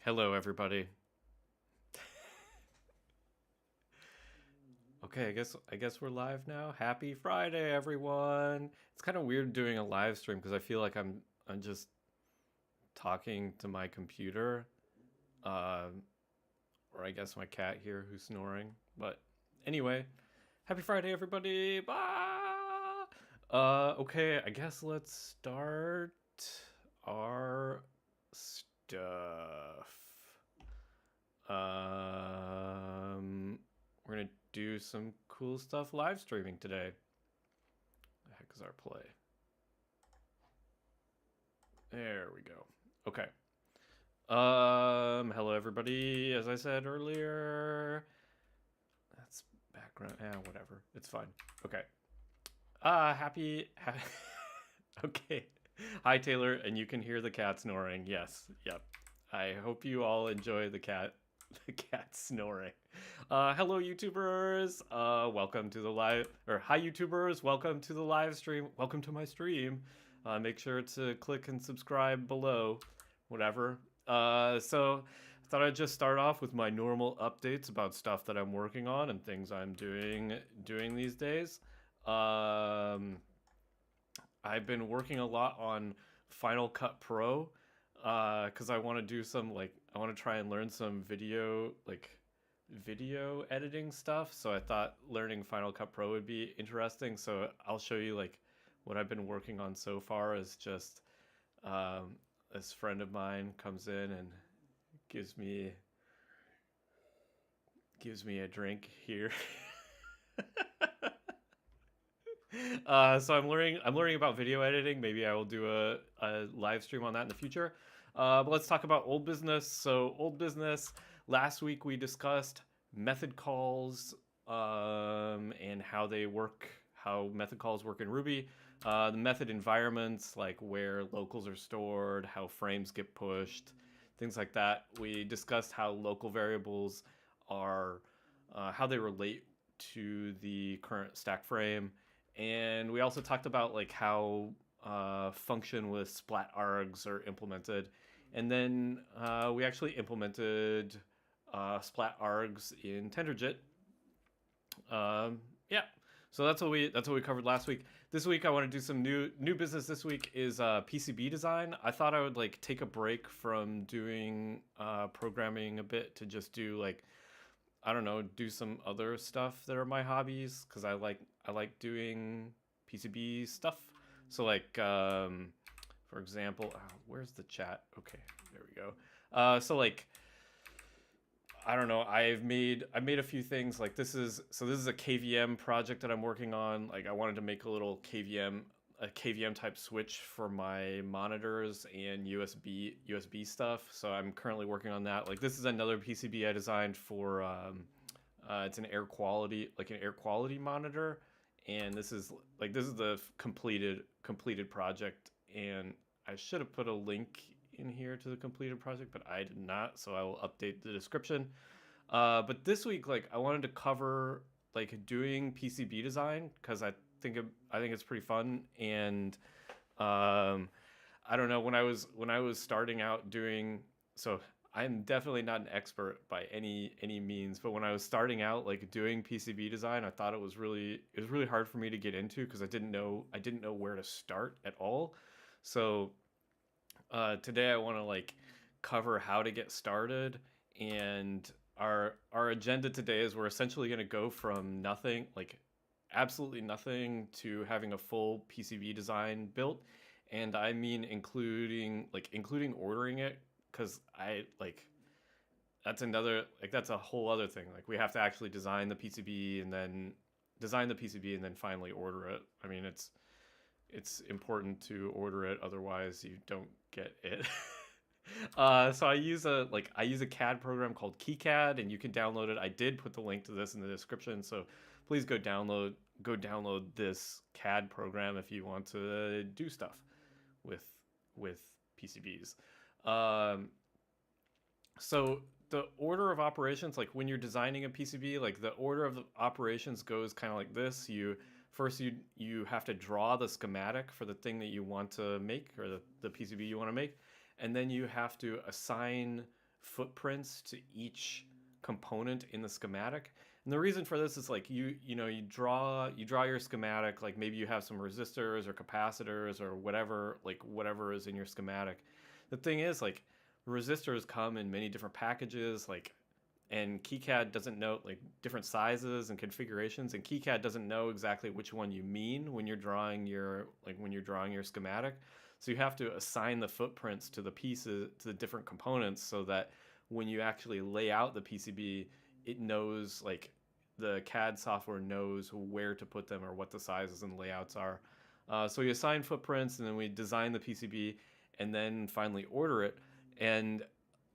Hello, everybody. Okay, I guess we're live now. Happy Friday, everyone. It's kind of weird doing a live stream because I feel like I'm just talking to my computer, uh, or I guess my cat here who's snoring. But anyway, happy Friday, everybody. Bye. Okay, I guess let's start our stuff. We're gonna do some cool stuff live streaming today. The heck is our play? There we go. Okay. Hello everybody. As I said earlier, that's background. Whatever. It's fine. Okay. Happy. Okay. Hi Taylor, and you can hear the cat snoring. Yes. Yep. I hope you all enjoy the cat snoring. Hello YouTubers. Welcome to the live or hi YouTubers. Welcome to the live stream. Welcome to my stream. Make sure to click and subscribe below. Whatever. So I thought I'd just start off with my normal updates about stuff that I'm working on and things I'm doing these days. Um, I've been working a lot on Final Cut Pro because I want to do some I want to try and learn some video editing stuff. So I thought learning Final Cut Pro would be interesting. So I'll show you what I've been working on so far is just um, this friend of mine comes in and gives me a drink here. So I'm learning about video editing. Maybe I will do a live stream on that in the future. But let's talk about old business. So old business. Last week we discussed method calls and how they work, how method calls work in Ruby. The method environments, like where locals are stored, how frames get pushed, things like that. We discussed how local variables are, how they relate to the current stack frame, and we also talked about how function with splat args are implemented, and then we actually implemented splat args in tenderjit. Yeah, so that's what we covered last week. This week I want to do some new business. This week is PCB design. I thought I would take a break from doing programming a bit to just do I don't know, do some other stuff that are my hobbies because I like doing PCB stuff. So for example, where's the chat? Okay, there we go. So I don't know. I made a few things. This is a KVM project that I'm working on. I wanted to make a KVM type switch for my monitors and USB stuff. So I'm currently working on that. This is another PCB I designed for it's an air quality monitor, and this is the completed project, and I should have put a link in here to the completed project, but I did not, so I will update the description. But this week, I wanted to cover doing PCB design because I think it's pretty fun, and um, I don't know, when I was starting out doing, so I'm definitely not an expert by any means, but when I was starting out doing PCB design, I thought it was really hard for me to get into because I didn't know where to start at all. So today I want to cover how to get started, and our agenda today is we're essentially going to go from nothing, absolutely nothing, to having a full PCB design built, and I mean including ordering it, because that's a whole other thing. We have to actually design the PCB and then finally order it. I mean, it's important to order it, otherwise you don't get it. So I use a CAD program called KiCad, and you can download it. I did put the link to this in the description, so please go download this CAD program if you want to do stuff with with PCBs. Um, so the order of operations, when you're designing a PCB, the order of the operations goes kind of like this. You have to draw the schematic for the thing that you want to make, or the PCB you want to make, and then you have to assign footprints to each component in the schematic. And the reason for this is like you draw your schematic, like maybe you have some resistors or capacitors or whatever, like whatever is in your schematic. The thing is, like, resistors come in many different packages, like, and KiCad doesn't know, like, different sizes and configurations, and KiCad doesn't know exactly which one you mean when you're drawing your schematic. So you have to assign the footprints to the pieces, to the different components, so that when you actually lay out the PCB, it knows, like, the CAD software knows where to put them or what the sizes and layouts are. So we assign footprints, and then we design the PCB, and then finally order it. And,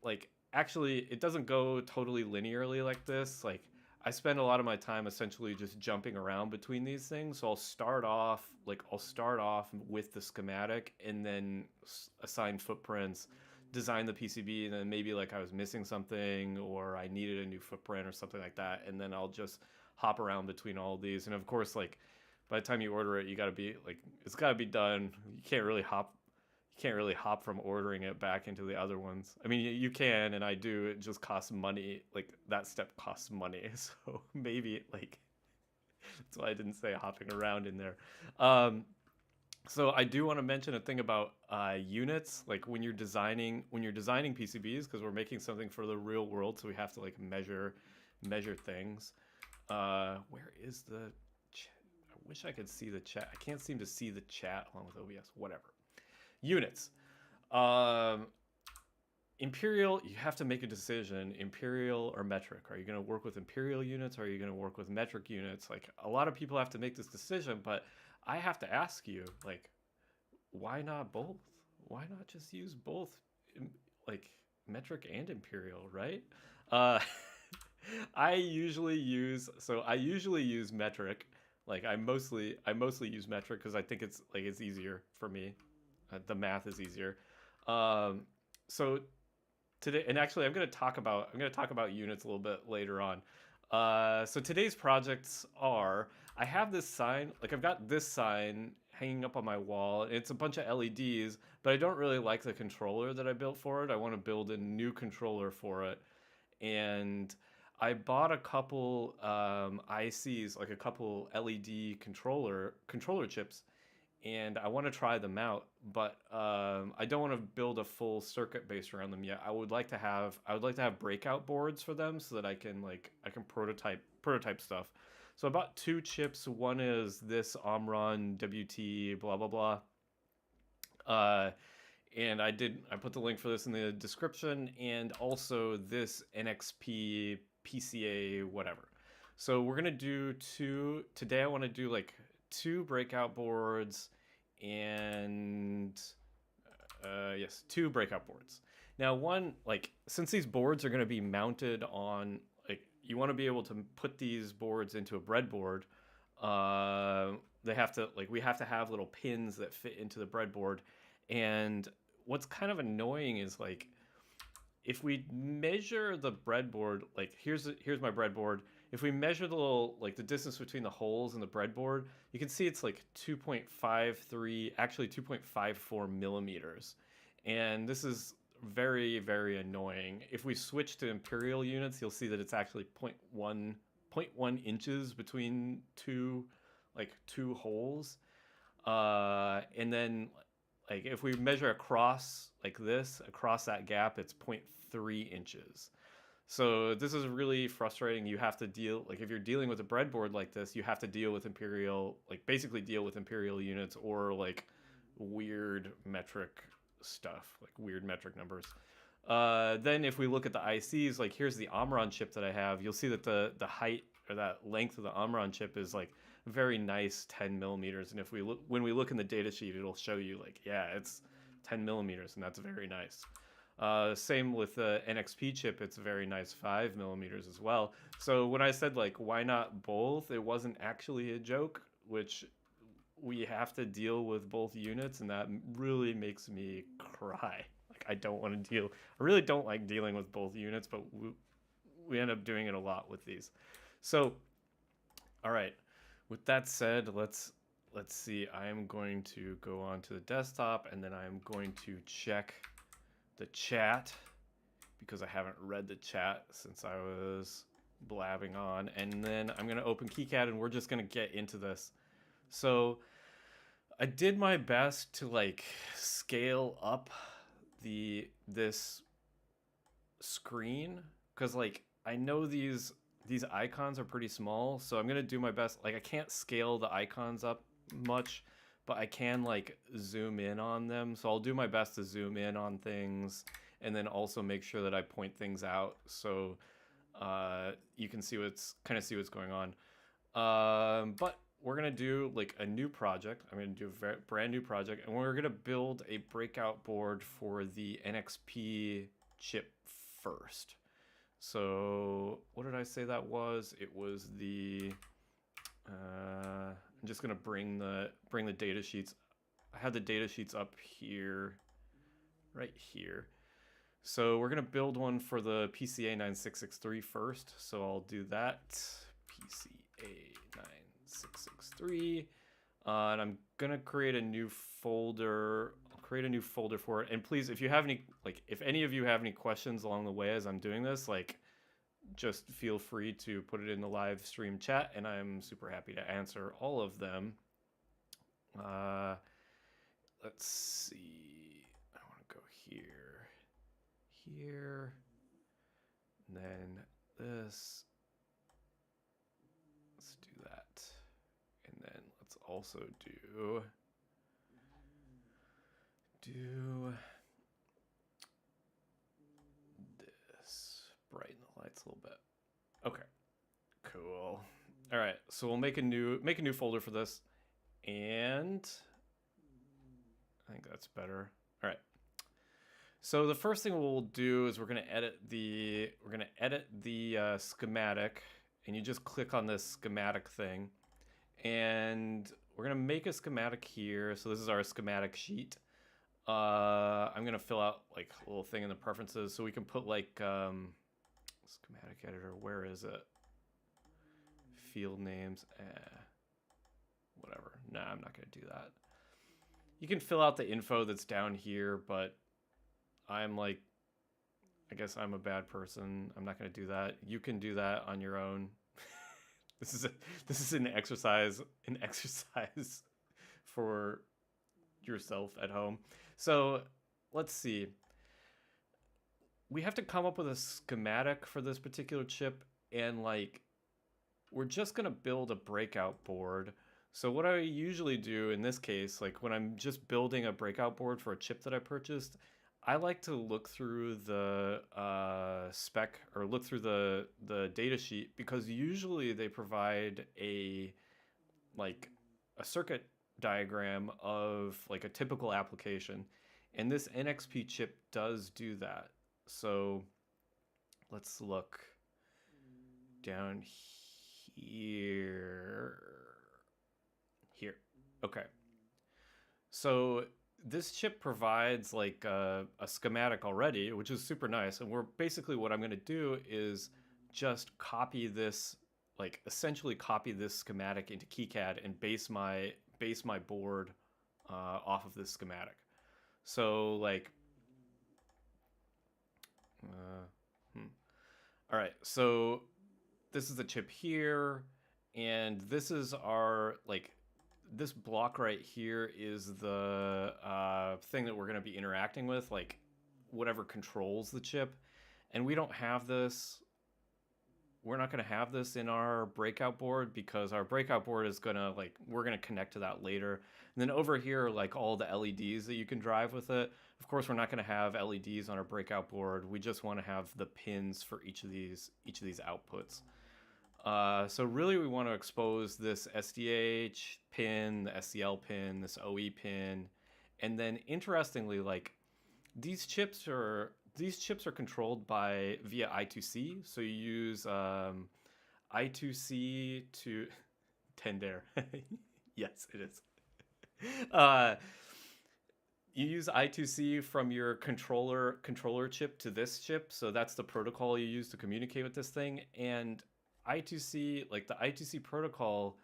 like, actually, it doesn't go totally linearly like this. Like, I spend a lot of my time essentially just jumping around between these things. So I'll start off with the schematic, and then assign footprints, design the PCB, and then maybe, like, I was missing something or I needed a new footprint or something like that, and then I'll just hop around between all of these. And of course, like, by the time you order it, you got to be like, it's got to be done. You can't really hop from ordering it back into the other ones. I mean, you can, and I do. It just costs money. Like, that step costs money. So maybe, like, that's why I didn't say hopping around in there. So I do want to mention a thing about units. Like, when you're designing PCBs, because we're making something for the real world, so we have to, like, measure things. Where is the I wish I could see the chat. I can't seem to see the chat along with OBS. Whatever. Units. Imperial, you have to make a decision, imperial or metric. Are you going to work with imperial units, or are you going to work with metric units? Like, a lot of people have to make this decision, but I have to ask you, like, why not both? Why not just use both, like, metric and imperial, right? Uh, I usually use metric. Like, I mostly use metric because I think it's easier for me. The math is easier. So today, and actually, I'm going to talk about units a little bit later on. So today's projects are, I have this sign, like, I've got this sign hanging up on my wall. It's a bunch of LEDs, but I don't really like the controller that I built for it. I want to build a new controller for it. And I bought a couple ICs, like a couple LED controller chips, and I want to try them out, but I don't want to build a full circuit based around them yet. I would like to have breakout boards for them so that I can prototype stuff. So I bought two chips. One is this Omron WT blah blah blah. And I put the link for this in the description, and also this NXP PCA whatever. So we're gonna do today. I want to do, like, 2 breakout boards, and yes, 2 breakout boards. Now, one, like, since these boards are going to be mounted on, like, you want to be able to put these boards into a breadboard. We have to have little pins that fit into the breadboard. And what's kind of annoying is, like, if we measure the breadboard, like, here's my breadboard. If we measure the little, like, the distance between the holes in the breadboard, you can see it's like 2.54 millimeters. And this is very, very annoying. If we switch to imperial units, you'll see that it's actually 0.1 inches between two holes. And then, like, if we measure across that gap, it's 0.3 inches. So this is really frustrating. You have to deal, like, if you're dealing with a breadboard like this, you have to deal with basically deal with imperial units, or, like, weird metric stuff, like weird metric numbers. Then if we look at the ICs, like, here's the Omron chip that I have. You'll see that the height, or that length of the Omron chip is, like, very nice 10 millimeters. And when we look in the data sheet, it'll show you, like, yeah, it's 10 millimeters, and that's very nice. Same with the NXP chip, it's a very nice 5 millimeters as well. So when I said, like, why not both, it wasn't actually a joke, which we have to deal with both units, and that really makes me cry. Like, I really don't like dealing with both units, but we end up doing it a lot with these. So, all right, with that said, let's see. I am going to go on to the desktop, and then I'm going to check the chat, because I haven't read the chat since I was blabbing on. And then I'm gonna open KiCad and we're just gonna get into this. So I did my best to like scale up this screen because like I know these icons are pretty small, so I'm gonna do my best. Like I can't scale the icons up much, but I can like zoom in on them. So I'll do my best to zoom in on things and then also make sure that I point things out so you can see see what's going on. But we're gonna do like a new project. I'm gonna do a brand new project, and we're gonna build a breakout board for the NXP chip first. So what did I say that was? It was the I'm just gonna bring the data sheets. I have the data sheets up here, right here. So we're gonna build one for the PCA 9663 first. So I'll do that. PCA 9663. And I'm gonna create a new folder. I'll create a new folder for it. And please, if you have any, like, if any of you have any questions along the way as I'm doing this, like, just feel free to put it in the live stream chat, and I'm super happy to answer all of them. Let's see. I want to go here, and then this. Let's do that, and then let's also do this. Brighten the lights a little bit. Okay, cool. All right, so we'll make a new folder for this, and I think that's better. All right. So the first thing we'll do is we're gonna edit the schematic, and you just click on this schematic thing, and we're gonna make a schematic here. So this is our schematic sheet. I'm gonna fill out like a little thing in the preferences, so we can put like schematic editor. Where is it? Field names. Whatever. Nah, I'm not gonna do that. You can fill out the info that's down here, but I'm like, I guess I'm a bad person. I'm not gonna do that. You can do that on your own. This is an exercise for yourself at home. So let's see. We have to come up with a schematic for this particular chip, and like we're just gonna build a breakout board. So what I usually do in this case, like when I'm just building a breakout board for a chip that I purchased, I like to look through the spec or look through the data sheet, because usually they provide a circuit diagram of like a typical application, and this NXP chip does do that. So let's look down here. Okay. So this chip provides like a schematic already, which is super nice. And we're basically, what I'm going to do is just copy this, like essentially copy this schematic into KiCad and base my board off of this schematic. So like, all right, so this is the chip here, and this is our, like, this block right here is the thing that we're going to be interacting with, like whatever controls the chip. And we don't have this. We're not going to have this in our breakout board, because our breakout board is going to, like, we're going to connect to that later. And then over here, like all the LEDs that you can drive with it. Of course, we're not going to have LEDs on our breakout board. We just want to have the pins for each of these outputs. So really we want to expose this SDH pin, the SCL pin, this OE pin. And then interestingly, like these chips are controlled via I2C. So you use I2C to Tender. Yes, it is. You use I2C from your controller chip to this chip. So that's the protocol you use to communicate with this thing. And I2C, like the I2C protocol,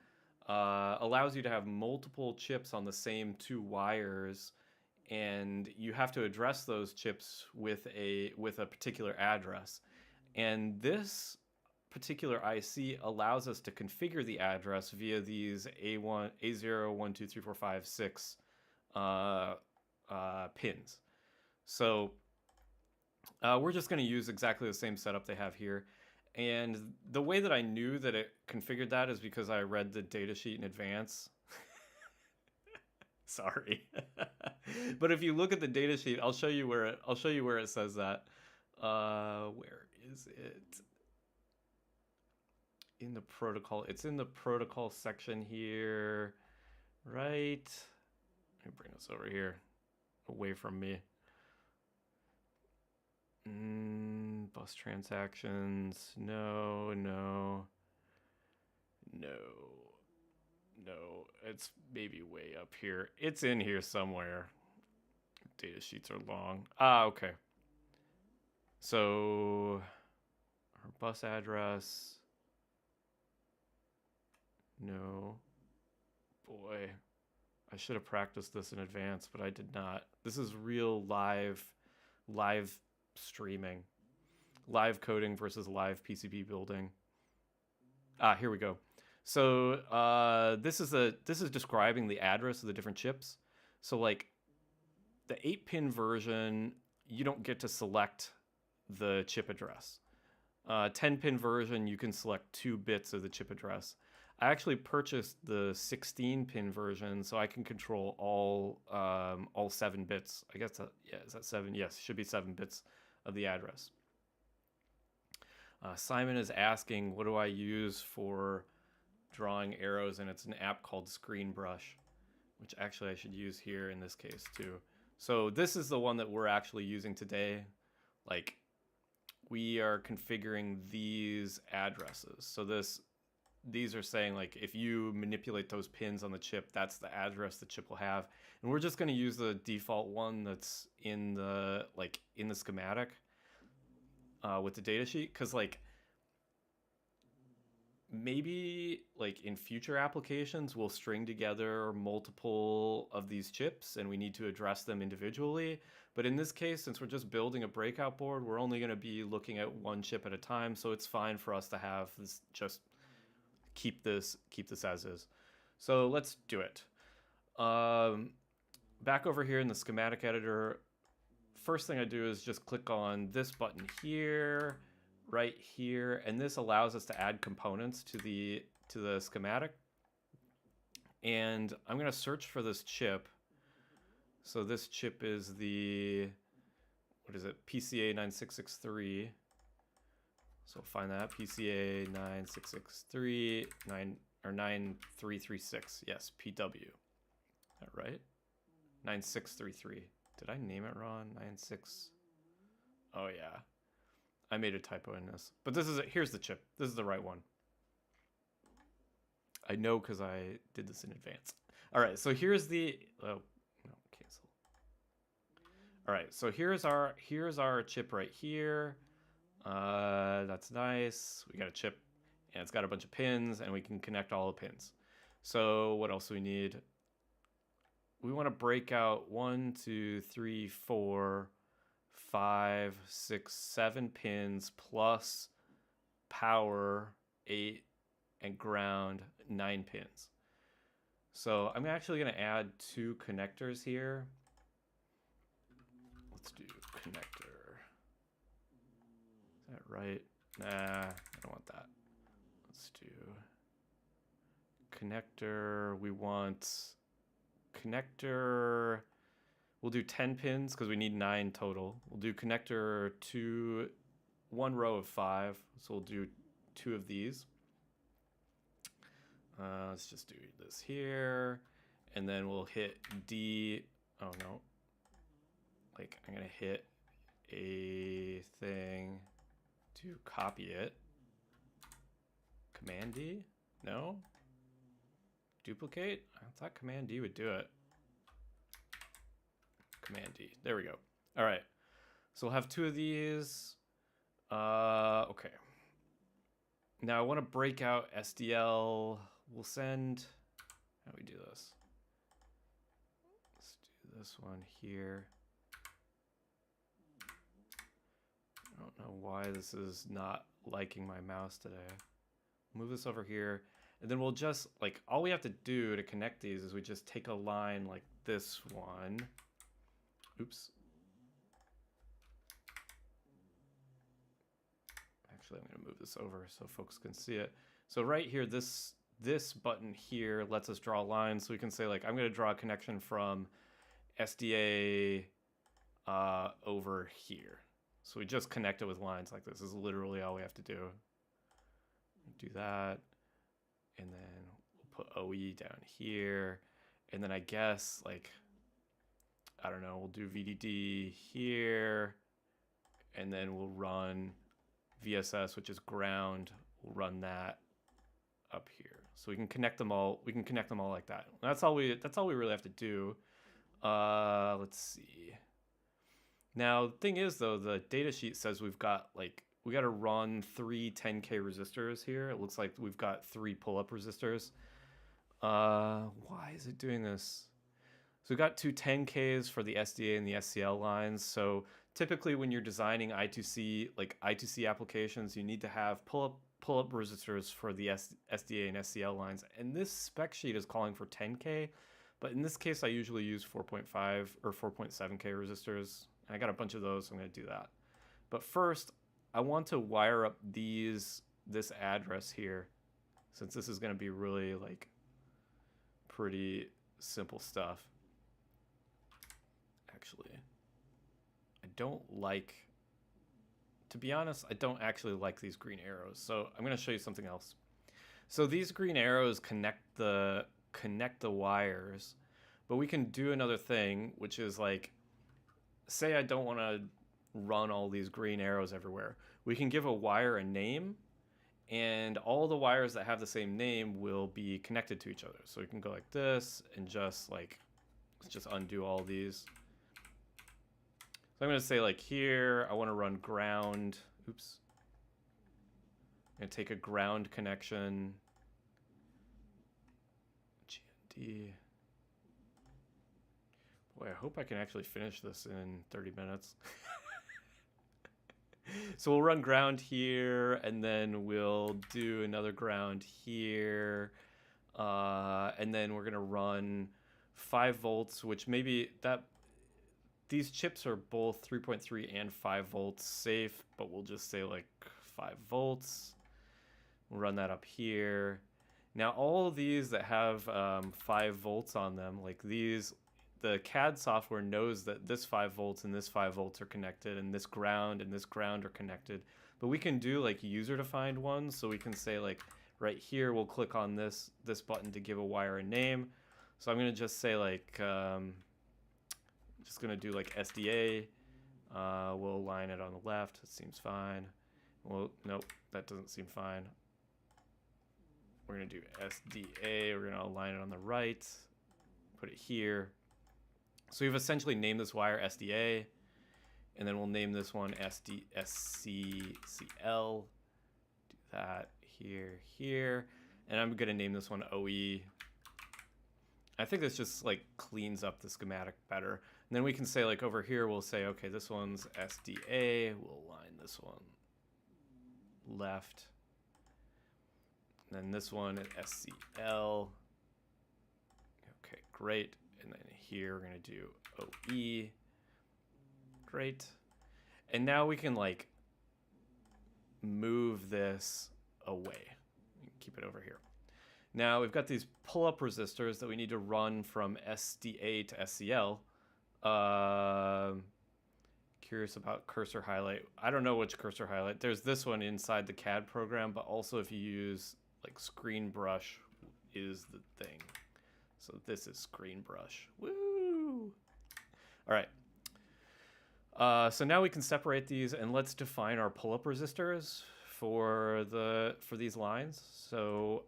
allows you to have multiple chips on the same two wires, and you have to address those chips with a particular address. And this particular IC allows us to configure the address via these A1, A0, 1, 2, 3, 4, 5, 6 pins. So we're just going to use exactly the same setup they have here. And the way that I knew that it configured that is because I read the datasheet in advance. Sorry. But if you look at the datasheet, I'll show you where it says that. Where is it? In the protocol. It's in the protocol section here, right? Let me bring this over here, away from me. Bus transactions. No. It's maybe way up here. It's in here somewhere. Data sheets are long. Okay. So our bus address. No. Boy, I should have practiced this in advance, but I did not. This is real live streaming. Live coding versus live PCB building. Here we go. So this is describing the address of the different chips. So like the 8-pin version, you don't get to select the chip address. 10-pin version, you can select 2 bits of the chip address. I actually purchased the 16-pin version, so I can control all 7 bits. I guess is that 7? Yes, should be 7 bits of the address. Simon is asking, what do I use for drawing arrows? And it's an app called ScreenBrush, which actually I should use here in this case too. So this is the one that we're actually using today. Like, we are configuring these addresses. So these are saying, like, if you manipulate those pins on the chip, that's the address the chip will have. And we're just going to use the default one that's in the schematic with the datasheet, because like maybe like in future applications we'll string together multiple of these chips and we need to address them individually. But in this case, since we're just building a breakout board, we're only going to be looking at one chip at a time, so it's fine for us to have this, just keep this as is. So let's do it. Back over here in the schematic editor, first thing I do is just click on this button here, right here, and this allows us to add components to the schematic. And I'm going to search for this chip. So this chip is the, what is it, PCA 9663. So find that, PCA 9663 9336. Yes, PW. Is that right? 9633. Did I name it wrong? 96. Oh yeah, I made a typo in this. But this is it. Here's the chip. This is the right one. I know because I did this in advance. All right, so here's the. Oh no, cancel. All right, so here's our chip right here. That's nice. We got a chip, and it's got a bunch of pins, and we can connect all the pins. So what else do we need? We want to break out 1, 2, 3, 4, 5, 6, 7 pins plus power 8 and ground 9 pins. So I'm actually going to add 2 connectors here. Let's do connector. Is that right? Nah, I don't want that. Let's do connector. We want connector. We'll do 10 pins because we need 9 total. We'll do connector 2, 1 row of 5. So we'll do 2 of these. Let's just do this here, and then we'll hit D. Oh no! Like, I'm gonna hit a thing to copy it. Command D? No. Duplicate? I thought Command D would do it. Command D. There we go. All right. So we'll have 2 of these. Okay. Now I want to break out SDL. We'll send. How do we do this? Let's do this one here. I don't know why this is not liking my mouse today. Move this over here, and then we'll just, like, all we have to do to connect these is we just take a line like this one. Oops. Actually, I'm gonna move this over so folks can see it. So right here, this button here lets us draw lines. So we can say, like, I'm gonna draw a connection from SDA over here. So we just connect it with lines like this. This is literally all we have to do. Do that, and then we'll put OE down here, and then I guess, like, I don't know, we'll do VDD here, and then we'll run VSS, which is ground. We'll run that up here, so we can connect them all. We can connect them all like that. That's all we really have to do. Let's see. Now, the thing is, though, the data sheet says we've got, like, we got to run 3 10K resistors here. It looks like we've got 3 pull-up resistors. Why is it doing this? So we've got 2 10Ks for the SDA and the SCL lines. So typically when you're designing I2C, like I2C applications, you need to have pull-up resistors for the SDA and SCL lines. And this spec sheet is calling for 10K. But in this case, I usually use 4.5 or 4.7K resistors. I got a bunch of those, so I'm going to do that. But first, I want to wire up this address here, since this is going to be really, like, pretty simple stuff. Actually, I don't like, to be honest, I don't actually like these green arrows. So I'm going to show you something else. So these green arrows connect the wires, but we can do another thing, which is, like, say I don't want to run all these green arrows everywhere. We can give a wire a name, and all the wires that have the same name will be connected to each other. So we can go like this and just, like, let's just undo all these. So I'm going to say, like, here I want to run ground. Oops. I'm going to take a ground connection. GND. Boy, I hope I can actually finish this in 30 minutes. So we'll run ground here, and then we'll do another ground here. And then we're going to run 5 volts, which maybe these chips are both 3.3 and 5 volts safe, but we'll just say, like, 5 volts. We'll run that up here. Now, all of these that have 5 volts on them, like these, the CAD software knows that this 5 volts and this 5 volts are connected, and this ground are connected. But we can do, like, user-defined ones, so we can say, like, right here, we'll click on this button to give a wire a name. So I'm going to just say, like, just going to do, like, SDA. We'll align it on the left. It seems fine. Well, nope, that doesn't seem fine. We're going to do SDA. We're going to align it on the right. Put it here. So we've essentially named this wire SDA, and then we'll name this one SCCL. Do that here, and I'm going to name this one OE. I think this just, like, cleans up the schematic better. And then we can say, like, over here, we'll say, okay, this one's SDA. We'll align this one left. And then this one is SCL. Okay, great. And then here we're going to do OE. Great. And now we can, like, move this away. Keep it over here. Now we've got these pull-up resistors that we need to run from SDA to SCL. Curious about cursor highlight. I don't know which cursor highlight. There's this one inside the CAD program, but also if you use, like, screen brush is the thing. So this is screen brush. Woo! All right. So now we can separate these, and let's define our pull-up resistors for these lines. So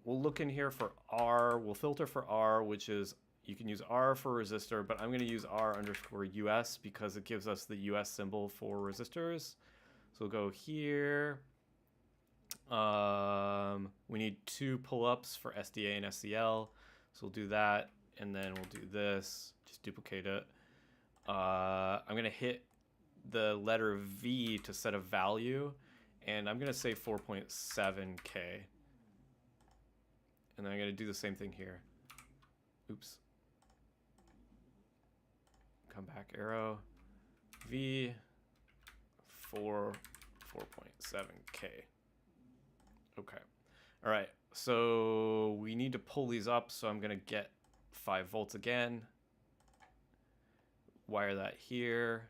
we'll look in here for R. We'll filter for R, which is, you can use R for resistor, but I'm going to use R_US because it gives us the US symbol for resistors. So we'll go here. We need 2 pull-ups for SDA and SCL. So we'll do that, and then we'll do this, just duplicate it. I'm gonna hit the letter V to set a value, and I'm gonna say 4.7K. And then I'm gonna do the same thing here. Oops. Come back arrow. V 4.7K. Okay. All right. So we need to pull these up. So I'm gonna get 5 volts again. Wire that here.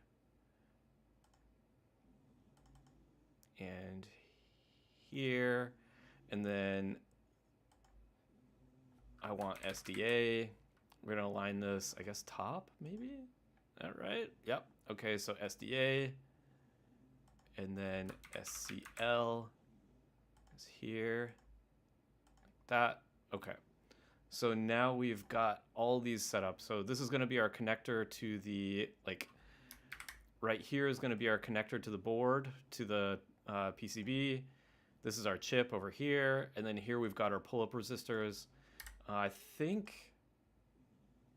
And here. And then I want SDA. We're gonna align this, I guess, top, maybe? All right. Yep. Okay, so SDA. And then SCL is here. Like that. Okay. So now we've got all these set up. So this is gonna be our connector to the, like, right here is gonna be our connector to the board, to the PCB. This is our chip over here. And then here we've got our pull-up resistors. I think,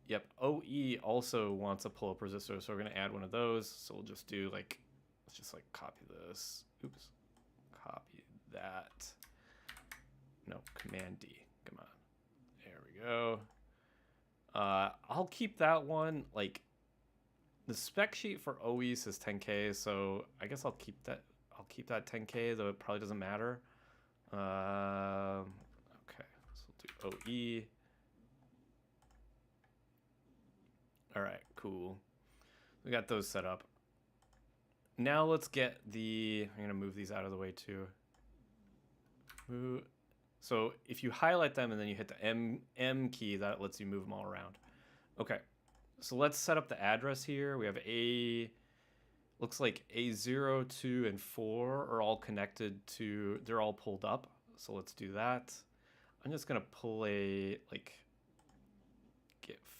yep, OE also wants a pull-up resistor, so we're gonna add one of those. So we'll just do like, let's just like copy this. Oops, copy that. No, Command D, come on. There we go. I'll keep that one, like, the spec sheet for OE says 10K, so I guess I'll keep that 10K, though it probably doesn't matter. Okay, so we'll do OE. All right, cool. We got those set up. Now let's get the, I'm gonna move these out of the way too. So if you highlight them and then you hit the M key, that lets you move them all around. Okay, so let's set up the address here. We have looks like A0, 2, and 4 are all connected to, they're all pulled up. So let's do that. I'm just gonna pull get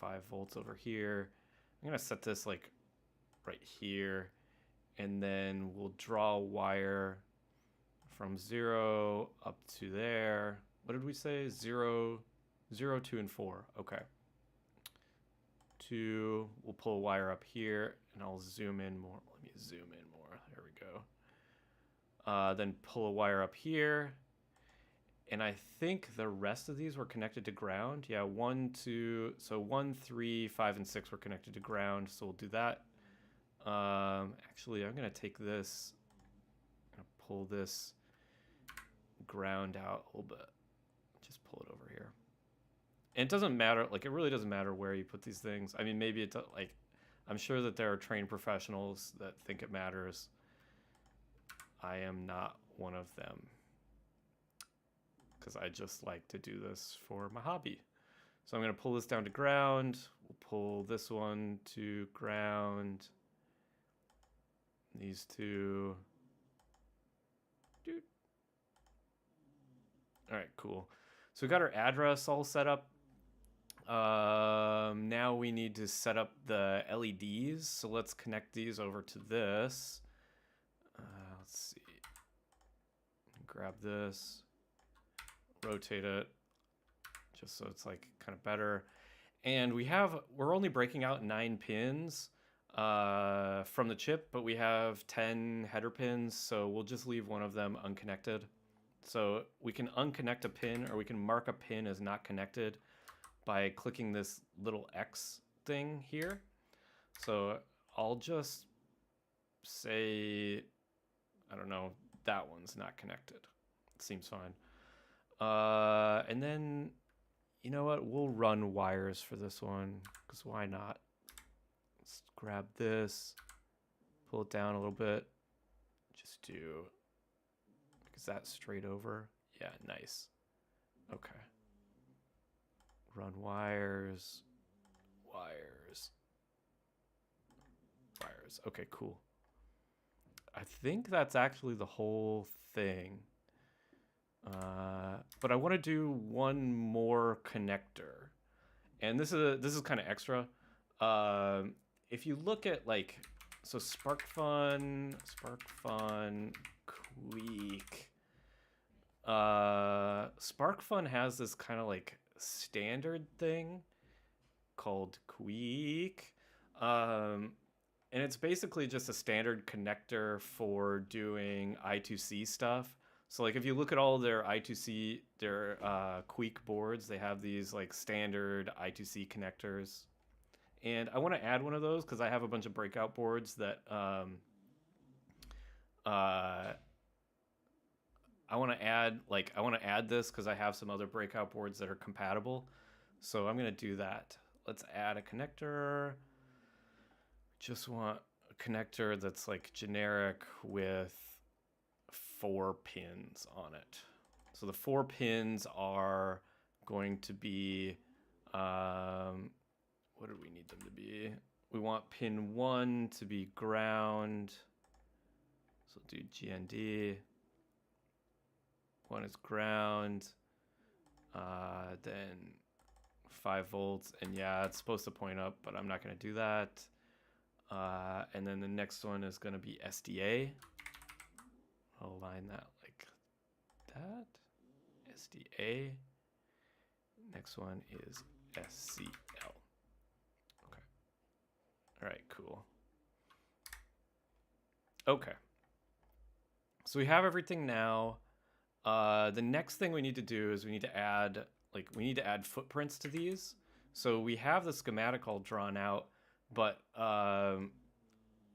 5 volts over here. I'm gonna set this like right here, and then we'll draw a wire from 0 up to there. What did we say? 0, 2, and 4. Okay. 2, we'll pull a wire up here, and I'll zoom in more. Let me zoom in more. There we go. Then pull a wire up here. And I think the rest of these were connected to ground. Yeah, 1, 2, so 1, 3, 5, and 6 were connected to ground. So we'll do that. Actually, I'm gonna take this, I'm gonna pull this ground out a little bit. Just pull it over here. And it doesn't matter, like, it really doesn't matter where you put these things. I mean, maybe like, I'm sure that there are trained professionals that think it matters. I am not one of them, because I just like to do this for my hobby. So I'm going to pull this down to ground. We'll pull this one to ground. These two. Dude. All right, cool. So we got our address all set up. Now we need to set up the LEDs. So let's connect these over to this. Let's see. Grab this. Rotate it just so it's like kind of better. And we're only breaking out 9 pins from the chip, but we have 10 header pins, so we'll just leave one of them unconnected. So we can unconnect a pin, or we can mark a pin as not connected by clicking this little X thing here. So I'll just say, I don't know, that one's not connected. It seems fine. And then, you know what? We'll run wires for this one, because why not? Let's grab this, pull it down a little bit. Just do, is that straight over? Yeah, nice. Okay. Run wires, wires, wires. Okay, cool. I think that's actually the whole thing. But I want to do one more connector, and this is kind of extra. If you look at like, so SparkFun, Tweak. SparkFun has this kind of like standard thing, called Quick. Um, and it's basically just a standard connector for doing I2C stuff. So like if you look at all their I2C, their Quick boards, they have these like standard I2C connectors. And I want to add one of those because I have a bunch of breakout boards that uh, I want to add this because I have some other breakout boards that are compatible. So I'm going to do that. Let's add a connector. Just want a connector that's like generic with 4 pins on it. So the 4 pins are going to be, what do we need them to be? We want pin 1 to be ground. So do GND. 1 is ground. Then 5 volts. And yeah, it's supposed to point up, but I'm not going to do that. And then the next one is going to be SDA. I'll align that like that. SDA. Next one is SCL. Okay. All right, cool. Okay. So we have everything now. The next thing we need to do is we need to add footprints to these. So we have the schematic all drawn out, but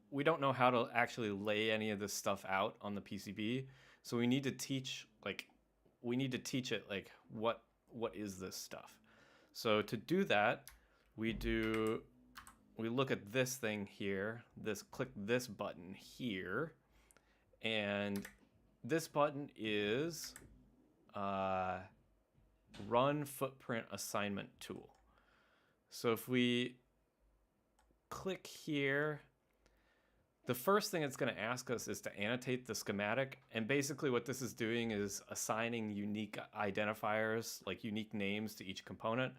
we don't know how to actually lay any of this stuff out on the PCB. So we need to teach it like what is this stuff. So to do that, we look at this thing here, click this button here, and this button is run footprint assignment tool. So if we click here, the first thing it's going to ask us is to annotate the schematic. And basically what this is doing is assigning unique identifiers, like unique names to each component.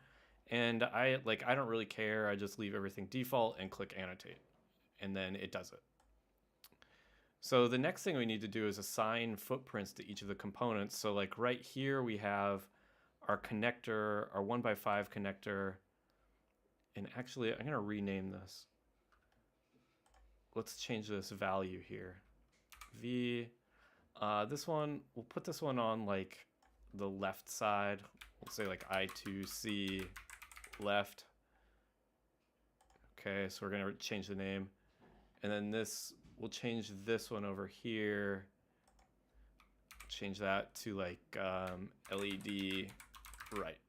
And I don't really care. I just leave everything default and click annotate. And then it does it. So the next thing we need to do is assign footprints to each of the components. So like right here we have our connector, our 1x5 connector. And actually I'm going to rename this. Let's change this value here. V. This one, we'll put this one on like the left side. We'll say like I2C left. Okay, so we're gonna change the name. And then we'll change this one over here. Change that to like LED right.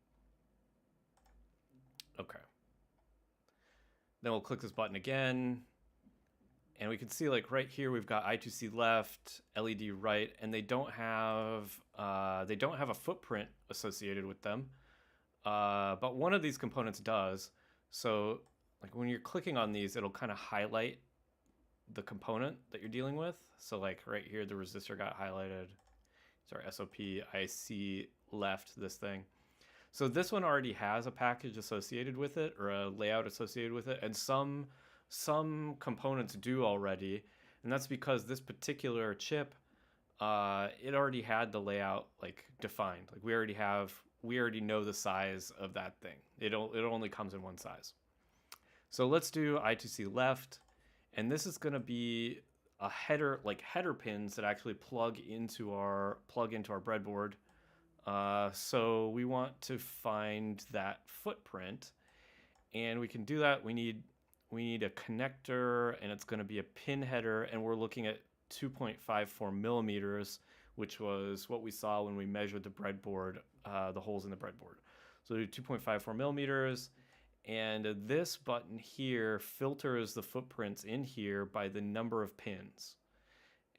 Okay. Then we'll click this button again. And we can see like right here we've got I2C left, LED right, and they don't have a footprint associated with them. But one of these components does. So like when you're clicking on these, it'll kind of highlight the component that you're dealing with. So like right here, the resistor got highlighted. Sorry, SOP, IC left, this thing. So this one already has a package associated with it or a layout associated with it. And some components do already, and that's because this particular chip, it already had the layout like defined. Like we already know the size of that thing. It only comes in one size. So let's do I2C left, and this is going to be a header pins that actually plug into our breadboard. So we want to find that footprint, and we can do that. We need a connector, and it's going to be a pin header, and we're looking at 2.54 millimeters, which was what we saw when we measured the breadboard, the holes in the breadboard. So 2.54 millimeters, and this button here filters the footprints in here by the number of pins.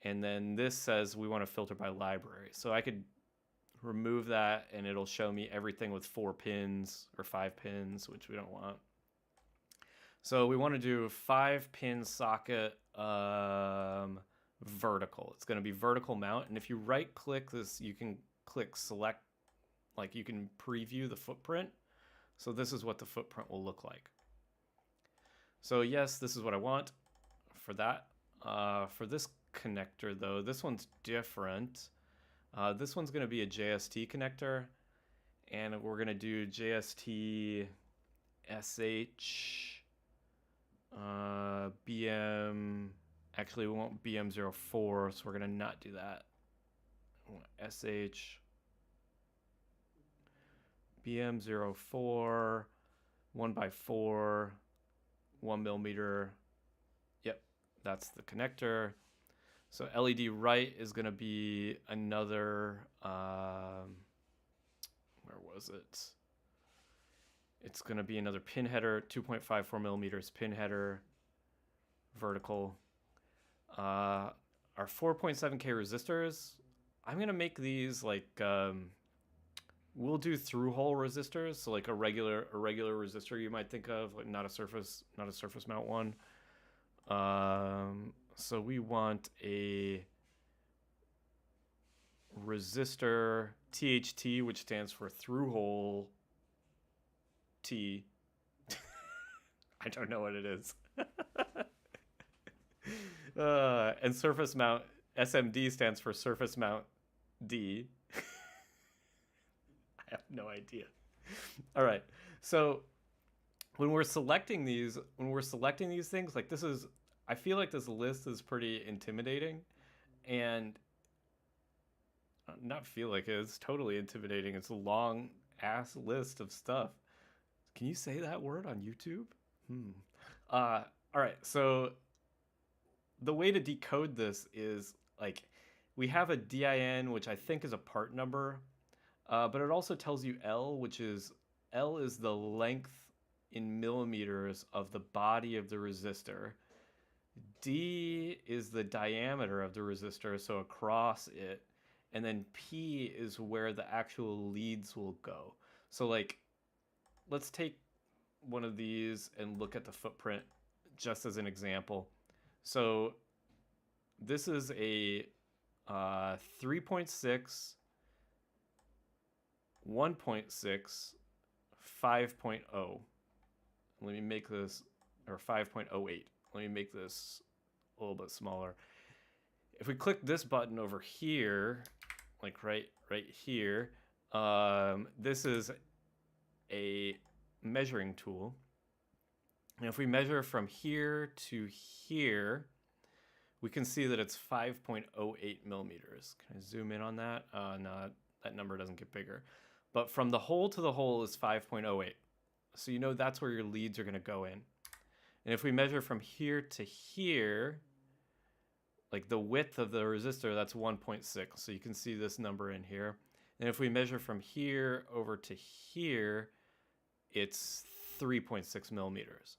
And then this says we want to filter by library. So I could remove that, and it'll show me everything with 4 pins or 5 pins, which we don't want. So we want to do 5-pin socket vertical. It's going to be vertical mount. And if you right click this, you can click select, like you can preview the footprint. So this is what the footprint will look like. So yes, this is what I want for that. For this connector though, this one's different. This one's going to be a JST connector, and we're going to do JST SH, BM. Actually, we want BM04, so we're gonna not do that. We want SH, BM04, 1x4, 1 millimeter. Yep, that's the connector. So LED right is gonna be another. Where was it? It's gonna be another pin header, 2.54 millimeters pin header, vertical. Our 4.7K resistors, I'm gonna make these like we'll do through hole resistors, so like a regular resistor you might think of, like not a surface mount one. So we want a resistor THT, which stands for through hole T. I don't know what it is. And surface mount SMD stands for surface mount D. I have no idea. All right. So when we're selecting these things, like this is, I feel like this list is pretty intimidating, and not feel like it's totally intimidating. It's a long ass list of stuff. Can you say that word on YouTube? All right. So the way to decode this is like we have a DIN, which I think is a part number, but it also tells you L, which is L is the length in millimeters of the body of the resistor. D is the diameter of the resistor, so across it. And then P is where the actual leads will go. So like, let's take one of these and look at the footprint just as an example. So this is a 3.6, 1.6, 5.0. Let me make this, or 5.08. Let me make this a little bit smaller. If we click this button over here, like right here, this is a measuring tool. And if we measure from here to here, we can see that it's 5.08 millimeters. Can I zoom in on that? No, that number doesn't get bigger. But from the hole to the hole is 5.08. So you know that's where your leads are going to go in. And if we measure from here to here, like the width of the resistor, that's 1.6. So you can see this number in here. And if we measure from here over to here, it's 3.6 millimeters.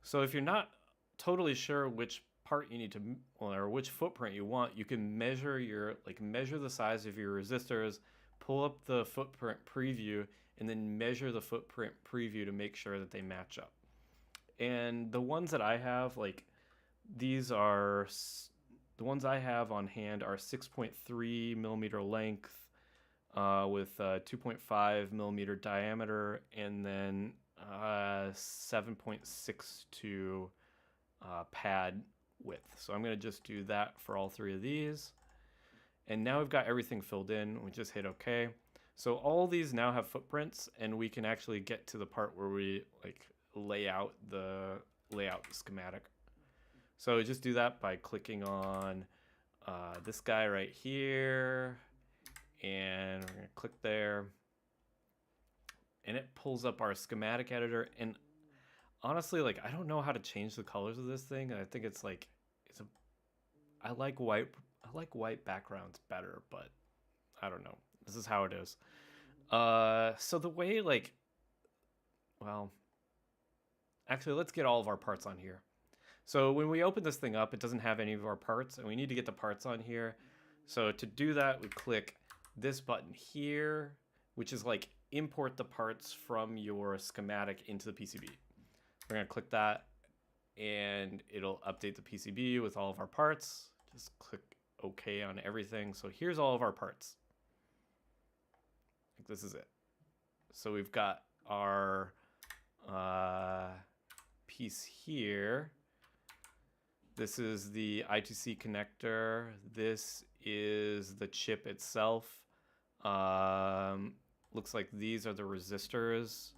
So if you're not totally sure which part you need to, or which footprint you want, you can measure the size of your resistors, pull up the footprint preview, and then measure the footprint preview to make sure that they match up. And the ones that I have, like these are, the ones I have on hand are 6.3 millimeter length with 2.5 millimeter diameter, and then 7.62 pad width. So I'm going to just do that for all three of these. And now we've got everything filled in. We just hit OK. So all these now have footprints, and we can actually get to the part where we like lay out the schematic. So just do that by clicking on this guy right here, and we're going to click there, and it pulls up our schematic editor. And honestly, like, I don't know how to change the colors of this thing. I think it's like, I like white backgrounds better, but I don't know. This is how it is. So the way, like, well, actually, let's get all of our parts on here. So when we open this thing up, it doesn't have any of our parts, and we need to get the parts on here. So to do that, we click this button here, which is like import the parts from your schematic into the PCB. We're going to click that, and it'll update the PCB with all of our parts. Just click OK on everything. So here's all of our parts. This is it. So we've got our piece here. This is the I2C connector. This is the chip itself. Looks like these are the resistors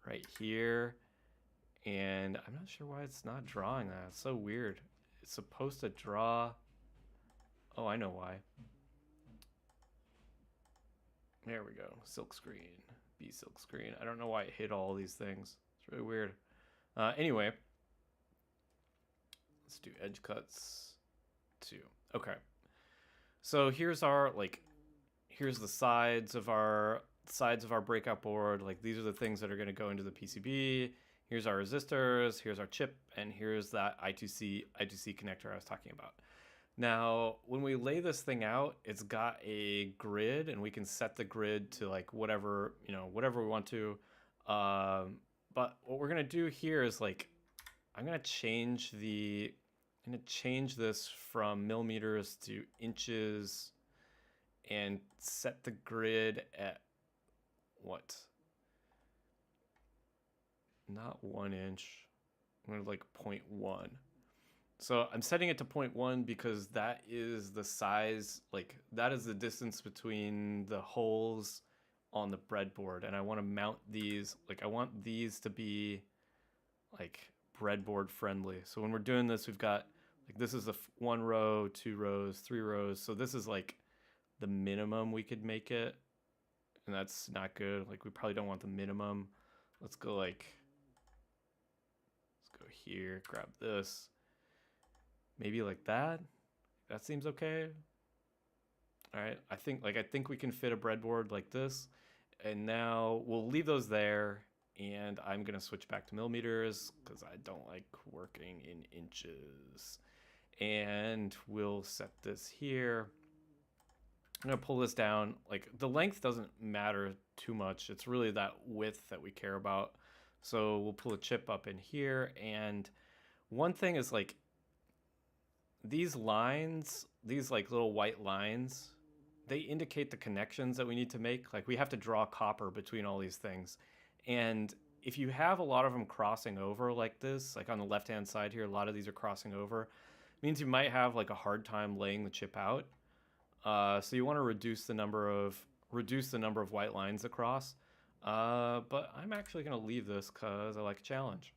right here. And I'm not sure why it's not drawing that. It's so weird. It's supposed to draw. Oh, I know why. There we go. Silk screen. B silk screen. I don't know why it hid all these things. It's really weird. Anyway, let's do edge cuts 2. Okay. So here's our here's the sides of our breakout board. Like these are the things that are going to go into the PCB. Here's our resistors, here's our chip, and here's that I2C connector I was talking about. Now, when we lay this thing out, it's got a grid, and we can set the grid to like whatever, whatever we want to. But what we're gonna do here is like, I'm gonna change this from millimeters to inches, and set the grid at what? Not 1 inch. I'm gonna like 0.1. So I'm setting it to 0.1 because that is the size, like that is the distance between the holes on the breadboard. And I want to mount these, like I want these to be like breadboard friendly. So when we're doing this, we've got like, this is the 1 row, 2 rows, 3 rows. So this is like the minimum we could make it. And that's not good. Like we probably don't want the minimum. Let's go like, let's go here, grab this. Maybe like that. That seems okay. All right. I think we can fit a breadboard like this. And now we'll leave those there. And I'm going to switch back to millimeters because I don't like working in inches. And we'll set this here. I'm going to pull this down. Like the length doesn't matter too much. It's really that width that we care about. So we'll pull a chip up in here. And one thing is like, these lines, these like little white lines, they indicate the connections that we need to make. Like we have to draw copper between all these things. And if you have a lot of them crossing over like this, like on the left-hand side here, a lot of these are crossing over, it means you might have like a hard time laying the chip out. So you want to reduce the number of white lines across. But I'm actually going to leave this because I like a challenge.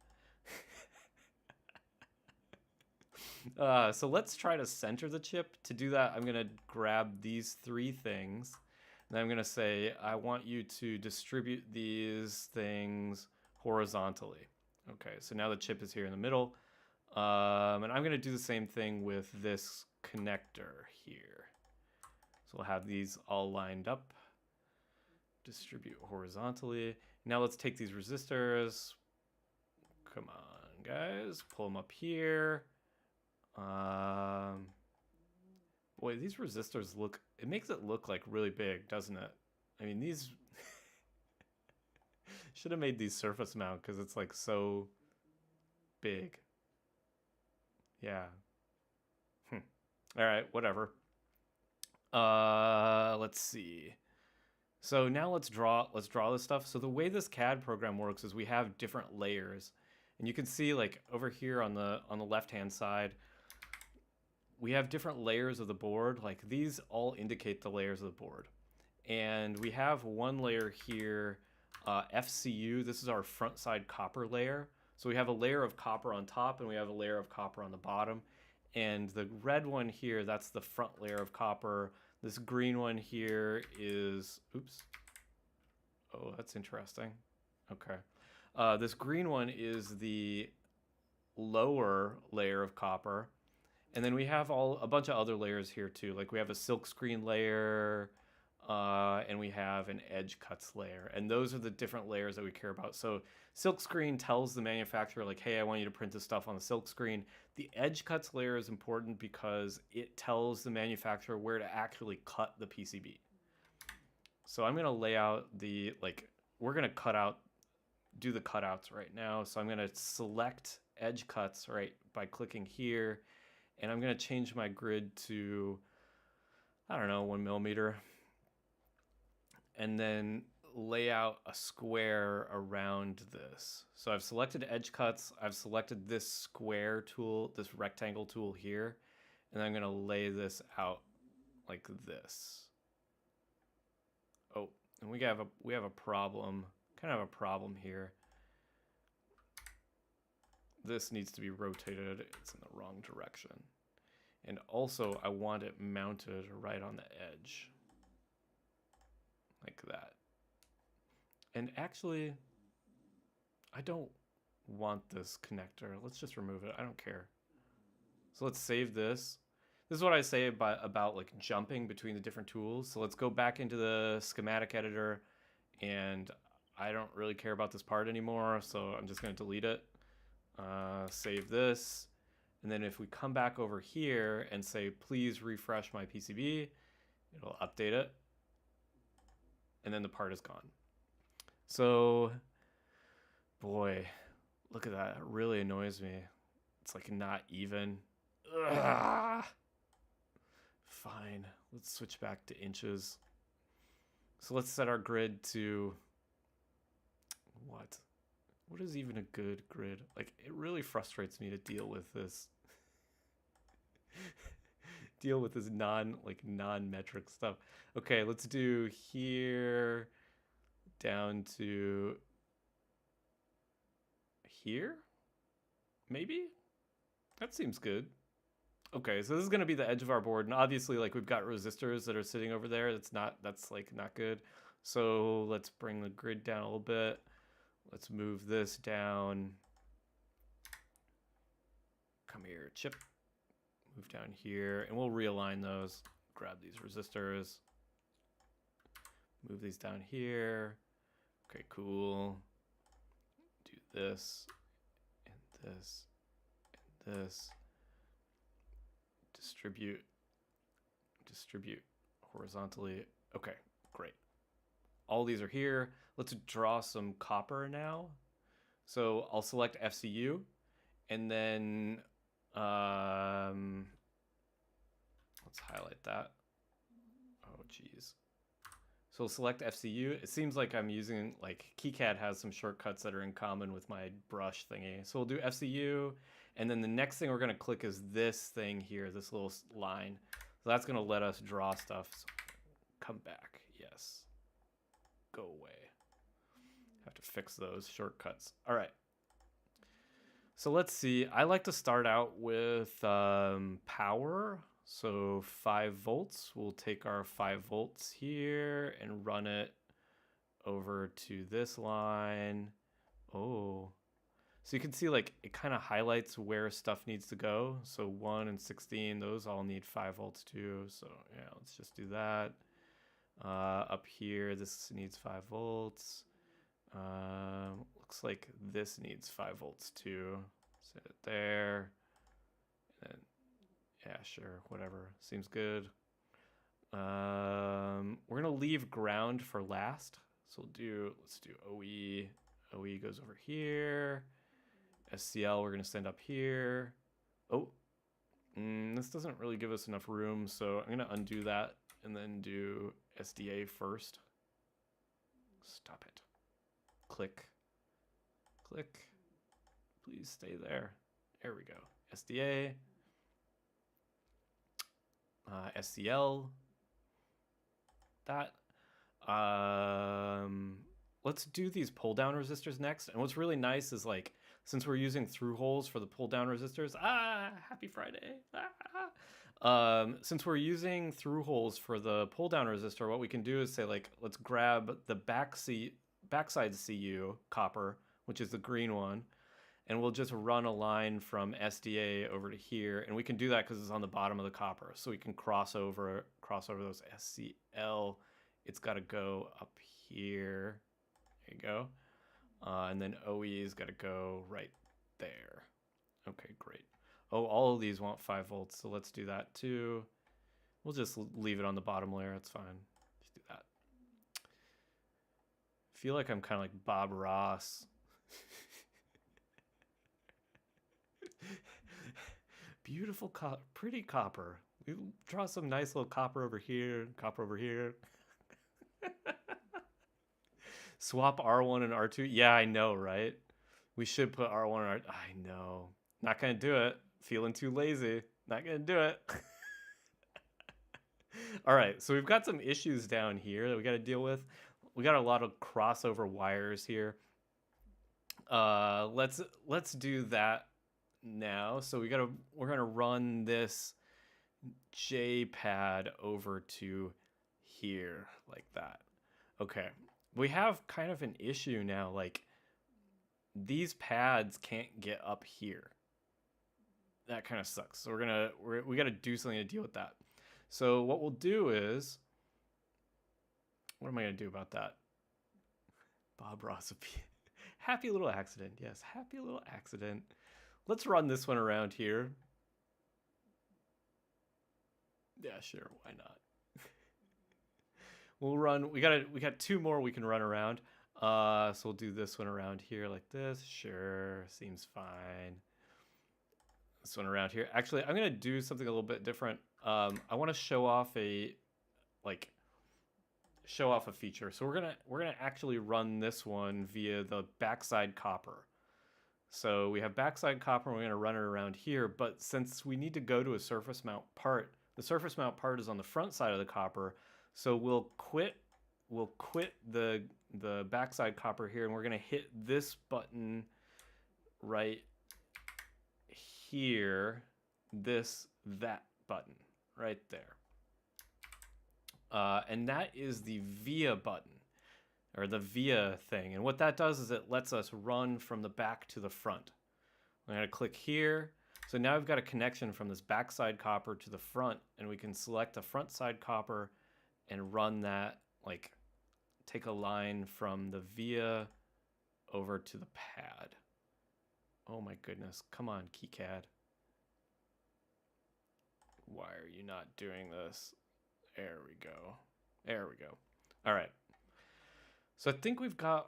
So let's try to center the chip. To do that, I'm going to grab these 3 things. And I'm going to say, I want you to distribute these things horizontally. Okay, so now the chip is here in the middle. And I'm going to do the same thing with this connector here. So we'll have these all lined up. Distribute horizontally. Now let's take these resistors. Come on, guys. Pull them up here. Boy, these resistors look, it makes it look like really big, doesn't it? I mean, these should have made these surface mount because it's like so big. Yeah. All right, whatever. Let's see. So now let's draw this stuff. So the way this CAD program works is we have different layers. And you can see like over here on the left-hand side, we have different layers of the board. Like these all indicate the layers of the board. And we have one layer here, FCU. This is our front side copper layer. So we have a layer of copper on top and we have a layer of copper on the bottom. And the red one here, that's the front layer of copper. This green one here is, oops. Oh, that's interesting. Okay. This green one is the lower layer of copper. And then we have a bunch of other layers here too. Like we have a silk screen layer, and we have an edge cuts layer. And those are the different layers that we care about. So silk screen tells the manufacturer like, hey, I want you to print this stuff on the silk screen. The edge cuts layer is important because it tells the manufacturer where to actually cut the PCB. So I'm gonna lay out we're gonna do the cutouts right now. So I'm gonna select edge cuts right by clicking here. And I'm going to change my grid to, I don't know, 1 millimeter. And then lay out a square around this. So I've selected edge cuts. I've selected this square tool, this rectangle tool here. And I'm going to lay this out like this. Oh, and we have a problem, kind of a problem here. this needs to be rotated. It's in the wrong direction. And also I want it mounted right on the edge. Like that. And actually, I don't want this connector. Let's just remove it. I don't care. So let's save this. This is what I say about like jumping between the different tools. So let's go back into the schematic editor, and I don't really care about this part anymore. So I'm just going to delete it. Save this. And then if we come back over here and say, please refresh my PCB, it'll update it. And then the part is gone. So, boy, look at that. It really annoys me. It's like not even. Ugh. Fine. Let's switch back to inches. So let's set our grid to what? What is even a good grid? Like, it really frustrates me to deal with this. Deal with this non-metric stuff. Okay, let's do here down to here. Maybe? That seems good. Okay, so this is going to be the edge of our board, and obviously like we've got resistors that are sitting over there. That's like not good. So let's bring the grid down a little bit. Let's move this down. Come here, chip. Move down here, and we'll realign those. Grab these resistors. Move these down here. Okay, cool. Do this, and this, and this. Distribute horizontally. Okay, great. All these are here. Let's draw some copper now. So I'll select FCU, and then let's highlight that. Oh, geez. So we'll select FCU. It seems like I'm using, like, KiCad has some shortcuts that are in common with my brush thingy. So we'll do FCU, and then the next thing we're going to click is this thing here, this little line. So that's going to let us draw stuff. So come back. Yes. Go away. Have to fix those shortcuts. All right. So let's see. I like to start out with power. So 5 volts. We'll take our 5 volts here and run it over to this line. Oh. So you can see like it kind of highlights where stuff needs to go. So 1 and 16, those all need 5 volts too. So yeah, let's just do that. Up here, this needs 5 volts. Looks like this needs 5 volts too. Set it there. And then, yeah, sure, whatever. Seems good. We're gonna leave ground for last. So let's do OE. OE goes over here. SCL we're gonna send up here. Oh, this doesn't really give us enough room, so I'm gonna undo that and then do SDA first. Stop it. Click. Click. Please stay there. There we go. SDA. SCL. That. Let's do these pull down resistors next. And what's really nice is like, since we're using through holes for the pull down resistors, happy Friday. Since we're using through holes for the pull down resistor, what we can do is say like, let's grab the backside CU copper, which is the green one, and we'll just run a line from SDA over to here, and we can do that because it's on the bottom of the copper, so we can cross over those SCL. It's got to go up here. There you go. And then OE's got to go right there. Okay, great. Oh, all of these want 5 volts, so let's do that too. We'll just leave it on the bottom layer. It's fine. Just do that. I feel like I'm kind of like Bob Ross. Beautiful, pretty copper. We draw some nice little copper over here, copper over here. Swap R1 and R2. Yeah, I know, right? We should put R1 and R2. I know. Not gonna do it. Feeling too lazy. Not gonna do it. All right, so we've got some issues down here that we got to deal with. We got a lot of crossover wires here. Let's do that now. So we're gonna run this JPad over to here like that. Okay, we have kind of an issue now. Like these pads can't get up here. That kind of sucks. So we gotta do something to deal with that. So what we'll do is, what am I gonna do about that? Bob Ross, happy little accident. Yes, happy little accident. Let's run this one around here. Yeah, sure, why not? We'll run. We got two more we can run around. So we'll do this one around here like this. Sure, seems fine. This one around here. Actually, I'm gonna do something a little bit different. I want to show off a feature. So we're gonna actually run this one via the backside copper. So we have backside copper, and we're gonna run it around here. But since we need to go to a surface mount part, the surface mount part is on the front side of the copper. So we'll quit the backside copper here, and we're gonna hit this button right here, that button right there. And that is the via button, or the via thing. And what that does is it lets us run from the back to the front. I'm gonna click here. So now we've got a connection from this backside copper to the front, and we can select the front side copper and run that, like take a line from the via over to the pad. Oh my goodness, come on, KiCad. Why are you not doing this? There we go. There we go. All right. So I think we've got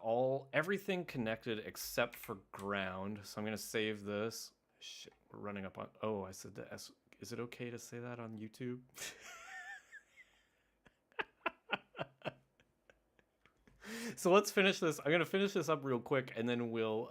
everything connected except for ground. So I'm gonna save this. Shit, we're running up on, oh, I said the S. Is it okay to say that on YouTube? So let's finish this. I'm gonna finish this up real quick, and then we'll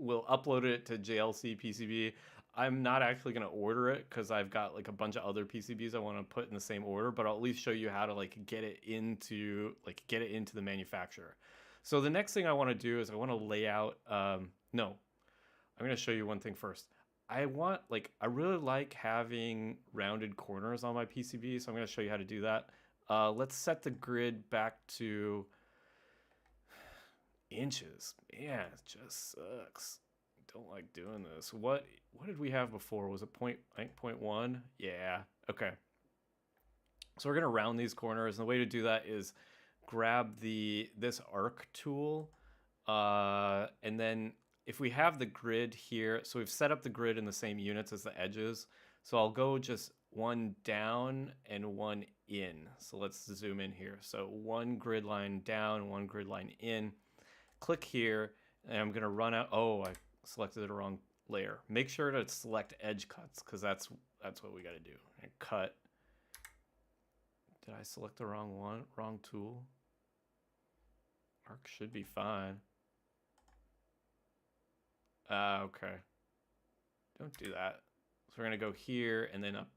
upload it to JLC PCB. I'm not actually gonna order it because I've got like a bunch of other PCBs I want to put in the same order, but I'll at least show you how to like get it into the manufacturer. So the next thing I want to do is I want to lay out. No, I'm gonna show you one thing first. I really like having rounded corners on my PCB, so I'm gonna show you how to do that. Let's set the grid back to inches. Man, it just sucks. Don't like doing this. What did we have before? Was it I think 0.1? Yeah. Okay. So we're gonna round these corners, and the way to do that is grab this arc tool, and then if we have the grid here, so we've set up the grid in the same units as the edges. So I'll go just one down and one in. So let's zoom in here. So one grid line down, one grid line in. Click here, and I'm gonna run out. Oh, I selected the wrong layer. Make sure to select edge cuts, because that's what we gotta do. And cut. Did I select the wrong one? Wrong tool? Arc should be fine. Okay. Don't do that. So we're gonna go here and then up.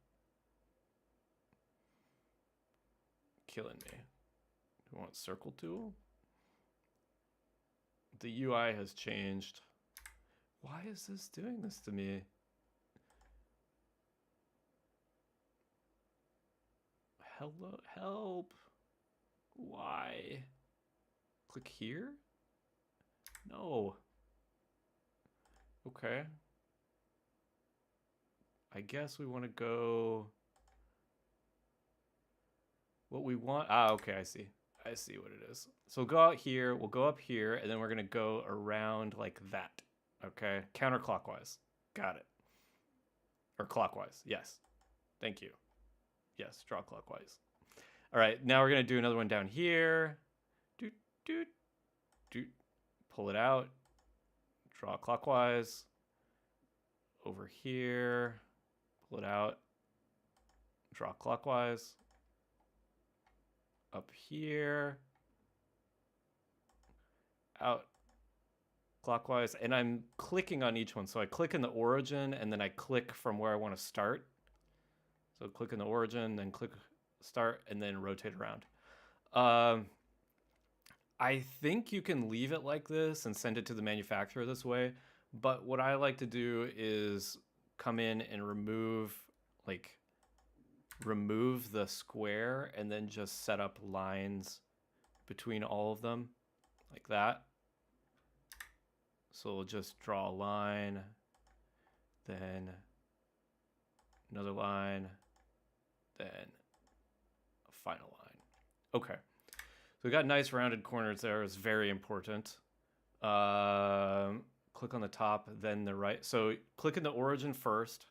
Killing me. Do we want circle tool? The UI has changed. Why is this doing this to me? Hello, help. Why? Click here? No. Okay. I guess we want to go. What we want. Okay, I see. I see what it is. So we'll go out here, we'll go up here, and then we're gonna go around like that. Okay, counterclockwise. Got it. Or clockwise, yes. Thank you. Yes, draw clockwise. All right, now we're gonna do another one down here. Doot, doot, doot. Pull it out. Draw clockwise. Over here. Pull it out. Draw clockwise. Up here. Out clockwise. And I'm clicking on each one. So I click in the origin, and then I click from where I want to start. So click in the origin, then click start, and then rotate around. I think you can leave it like this and send it to the manufacturer this way, But what I like to do is come in and remove the square and then just set up lines between all of them like that. So we'll just draw a line, then another line, then a final line. Okay. So we got nice rounded corners there. It's very important. Click on the top, then the right. So click in the origin first.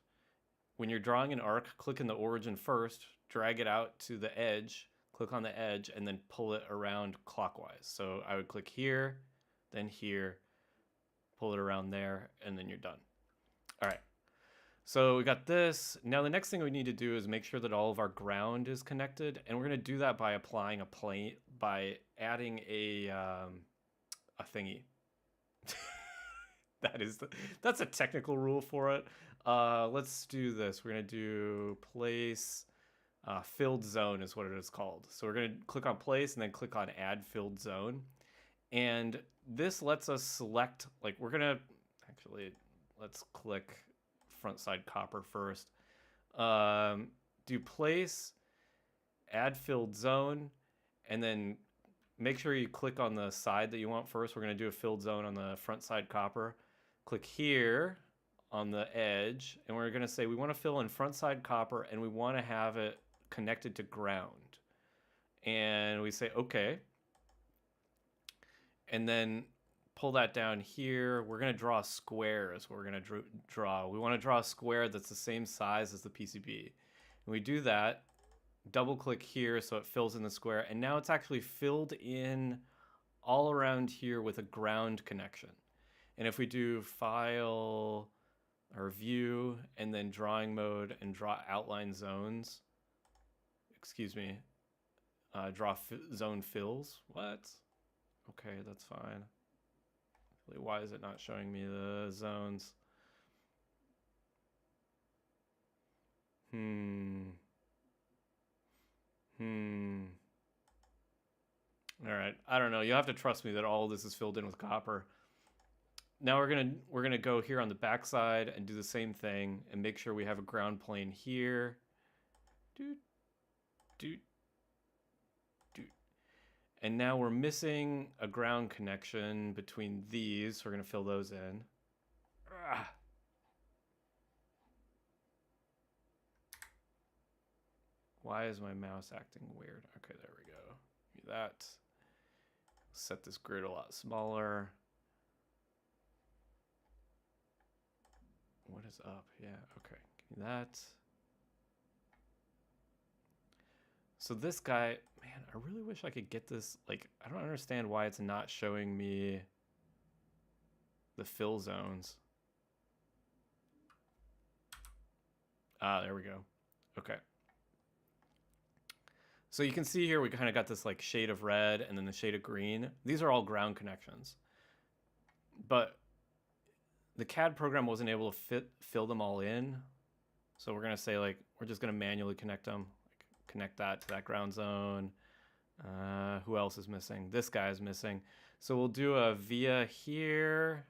When you're drawing an arc, click in the origin first, drag it out to the edge, click on the edge, and then pull it around clockwise. So I would click here, then here, pull it around there, and then you're done. All right. So we got this. Now the next thing we need to do is make sure that all of our ground is connected, and we're going to do that by applying a plane, by adding a thingy. That's a technical rule for it. Let's do this. We're going to do place filled zone is what it is called. So we're going to click on place and then click on add filled zone. And this lets us select, like we're going to, actually, let's click front side copper first. Do place, add filled zone, and then make sure you click on the side that you want first. We're going to do a filled zone on the front side copper. Click here on the edge, and we're going to say we want to fill in front side copper, and we want to have it connected to ground. And we say okay. And then pull that down here. We're going to draw a square is what we're going to draw. We want to draw a square that's the same size as the PCB. And we do that, double click here so it fills in the square, and now it's actually filled in all around here with a ground connection. And if we do file or view and then drawing mode and draw outline zones, excuse me, draw zone fills, what? Okay, that's fine. Why is it not showing me the zones? All right, I don't know. You'll have to trust me that all of this is filled in with copper. Now we're gonna go here on the back side and do the same thing and make sure we have a ground plane here. And now we're missing a ground connection between these, so we're gonna fill those in. Why is my mouse acting weird? Okay, there we go. Give me that. Set this grid a lot smaller. What is up? Yeah, okay. Give me that. So this guy, man, I really wish I could get this. Like, I don't understand why it's not showing me the fill zones. Ah, there we go. Okay. So you can see here we kind of got this like shade of red and then the shade of green. These are all ground connections. But the CAD program wasn't able to fill them all in. So we're going to say like, we're just going to manually connect them. Like, connect that to that ground zone. Who else is missing? This guy is missing. So we'll do a via here.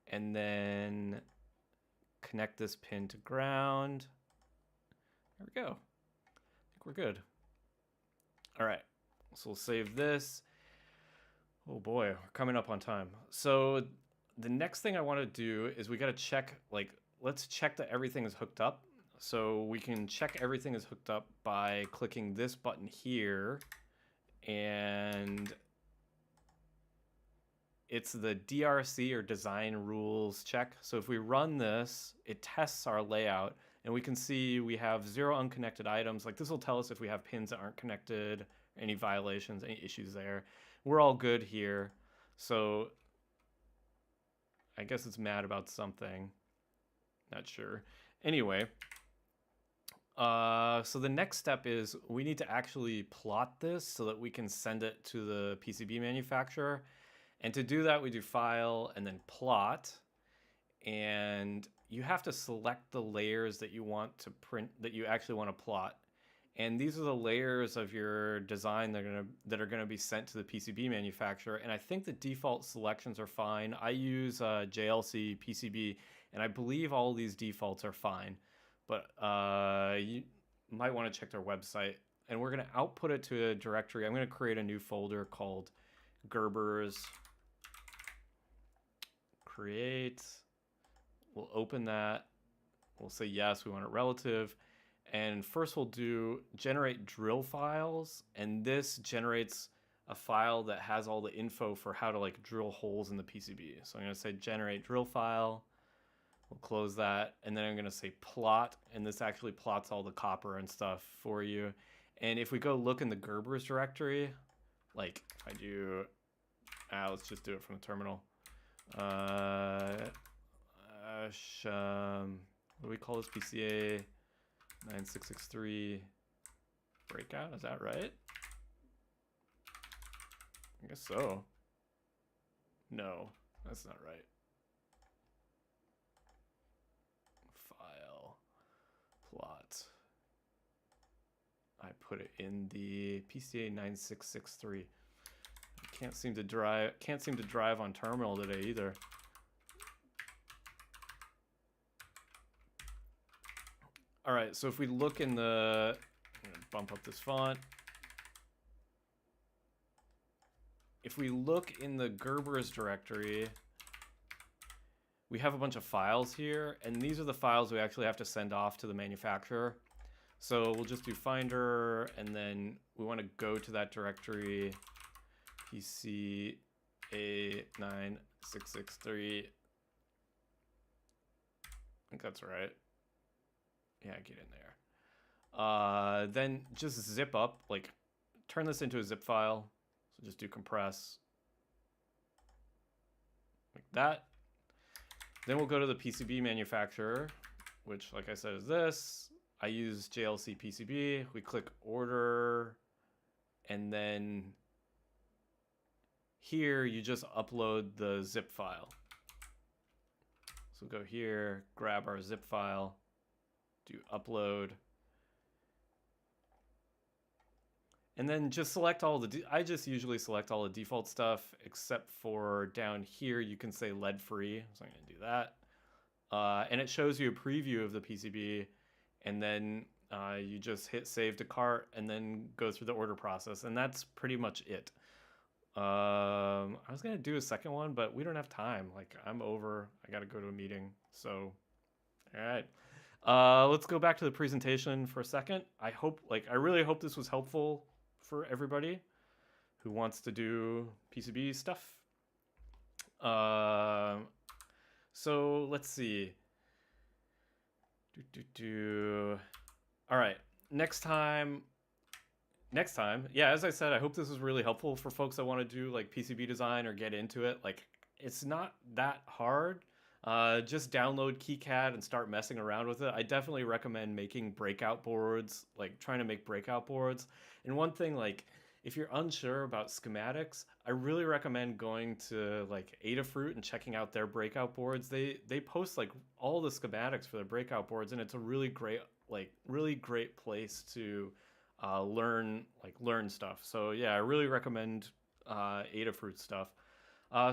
And then connect this pin to ground. There we go. We're good. All right, so we'll save this. Oh boy, we're coming up on time. So the next thing I want to do is we got to check, like, let's check that everything is hooked up. So we can check everything is hooked up by clicking this button here, and it's the DRC or design rules check. So if we run this, it tests our layout. And we can see we have 0 unconnected items. Like this will tell us if we have pins that aren't connected, any violations, any issues there. We're all good here. So I guess it's mad about something. Not sure. Anyway, so the next step is we need to actually plot this so that we can send it to the PCB manufacturer. And to do that, we do file and then plot. And you have to select the layers that you want to print, that you actually want to plot. And these are the layers of your design that are gonna be sent to the PCB manufacturer. And I think the default selections are fine. I use JLC PCB, and I believe all these defaults are fine. But you might want to check their website. And we're gonna output it to a directory. I'm gonna create a new folder called Gerber's create. We'll open that. We'll say yes, we want it relative. And first we'll do generate drill files, and this generates a file that has all the info for how to like drill holes in the PCB. So I'm gonna say generate drill file. We'll close that, and then I'm gonna say plot, and this actually plots all the copper and stuff for you. And if we go look in the Gerber's directory, like if I do, let's just do it from the terminal. What do we call this? PCA 9663 breakout, is that right? I guess so. No, that's not right. File, plot. I put it in the PCA 9663. Can't seem to drive on terminal today either. All right, so if we look in the, I'm gonna bump up this font. If we look in the Gerber's directory, we have a bunch of files here, and these are the files we actually have to send off to the manufacturer. So we'll just do Finder, and then we want to go to that directory, PCA9663. I think that's right. Yeah, get in there. Then just zip up, like turn this into a zip file. So just do compress like that. Then we'll go to the PCB manufacturer, which like I said is this. I use JLC PCB. We click order, and then here you just upload the zip file. So go here, grab our zip file, do upload, and then just select all the, I just usually select all the default stuff, except for down here you can say lead free, so I'm gonna do that. And it shows you a preview of the PCB, and then you just hit save to cart and then go through the order process, and that's pretty much it. I was gonna do a second one, but we don't have time. Like, I'm over, I gotta go to a meeting, so all right. Let's go back to the presentation for a second. I really hope this was helpful for everybody who wants to do PCB stuff. So let's see. All right, next time, yeah, as I said, I hope this was really helpful for folks that want to do like PCB design or get into it. Like, it's not that hard. Just download KiCad and start messing around with it. I definitely recommend making breakout boards, like trying to make breakout boards. And one thing, like, if you're unsure about schematics, I really recommend going to like Adafruit and checking out their breakout boards. They post like all the schematics for their breakout boards, and it's a really great place to learn stuff. So yeah, I really recommend Adafruit stuff.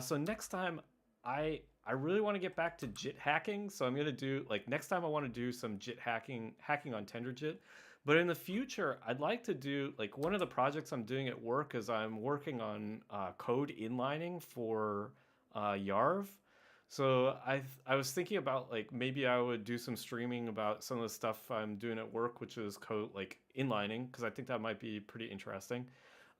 So next time, I really want to get back to JIT hacking, so I'm gonna do, like, next time I want to do some JIT hacking on TenderJIT. But in the future, I'd like to do, like, one of the projects I'm doing at work is I'm working on code inlining for YARV. So I was thinking about, like, maybe I would do some streaming about some of the stuff I'm doing at work, which is code, like, inlining, because I think that might be pretty interesting.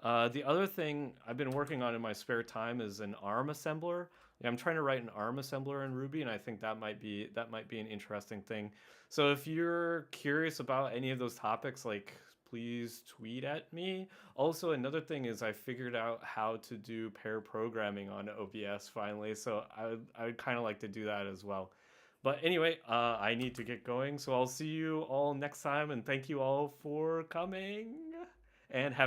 The other thing I've been working on in my spare time is an ARM assembler. I'm trying to write an ARM assembler in Ruby, and I think that might be an interesting thing. So if you're curious about any of those topics, like, please tweet at me. Also, another thing is I figured out how to do pair programming on OBS finally, so I would kind of like to do that as well. But anyway, I need to get going, so I'll see you all next time, and thank you all for coming, and have